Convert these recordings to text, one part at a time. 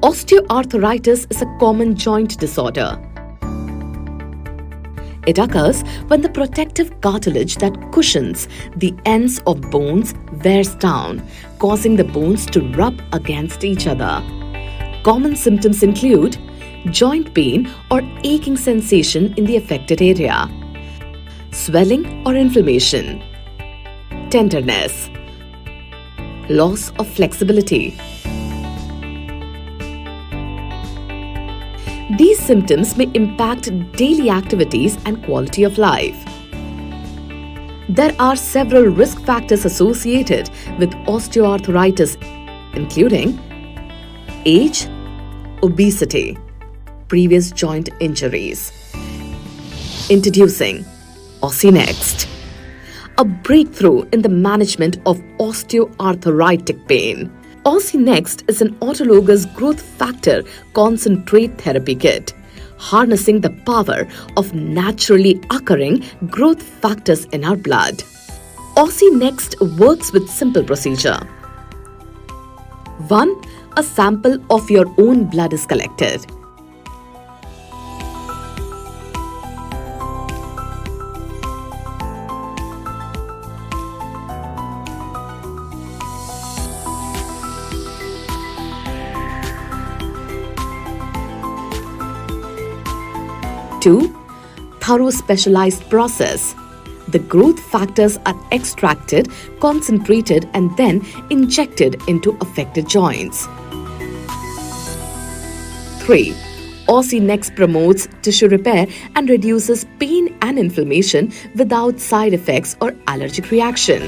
Osteoarthritis is a common joint disorder. It occurs when the protective cartilage that cushions the ends of bones wears down, causing the bones to rub against each other. Common symptoms include joint pain or aching sensation in the affected area, swelling or inflammation, tenderness, loss of flexibility. These symptoms may impact daily activities and quality of life. There are several risk factors associated with osteoarthritis, including age, obesity, previous joint injuries. Introducing OssiNext, a breakthrough in the management of osteoarthritic pain. OssiNext is an autologous growth factor concentrate therapy kit, harnessing the power of naturally occurring growth factors in our blood. OssiNext works with simple procedure. 1. A sample of your own blood is collected. 2. Thorough specialized process. The growth factors are extracted, concentrated, and then injected into affected joints. 3. OssiNext promotes tissue repair and reduces pain and inflammation without side effects or allergic reaction.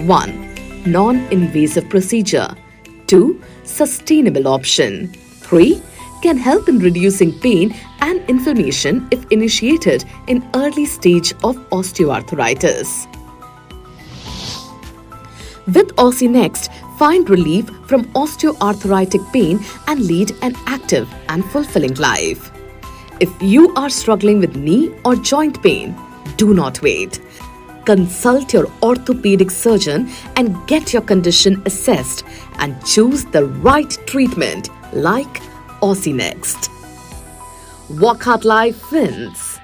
1. Non-invasive procedure. 2. Sustainable option. 3. Can help in reducing pain and inflammation if initiated in early stage of osteoarthritis. With OssiNext, find relief from osteoarthritic pain and lead an active and fulfilling life. If you are struggling with knee or joint pain, do not wait. Consult your orthopedic surgeon and get your condition assessed and choose the right treatment like OssiNext. Walk Hard Life wins.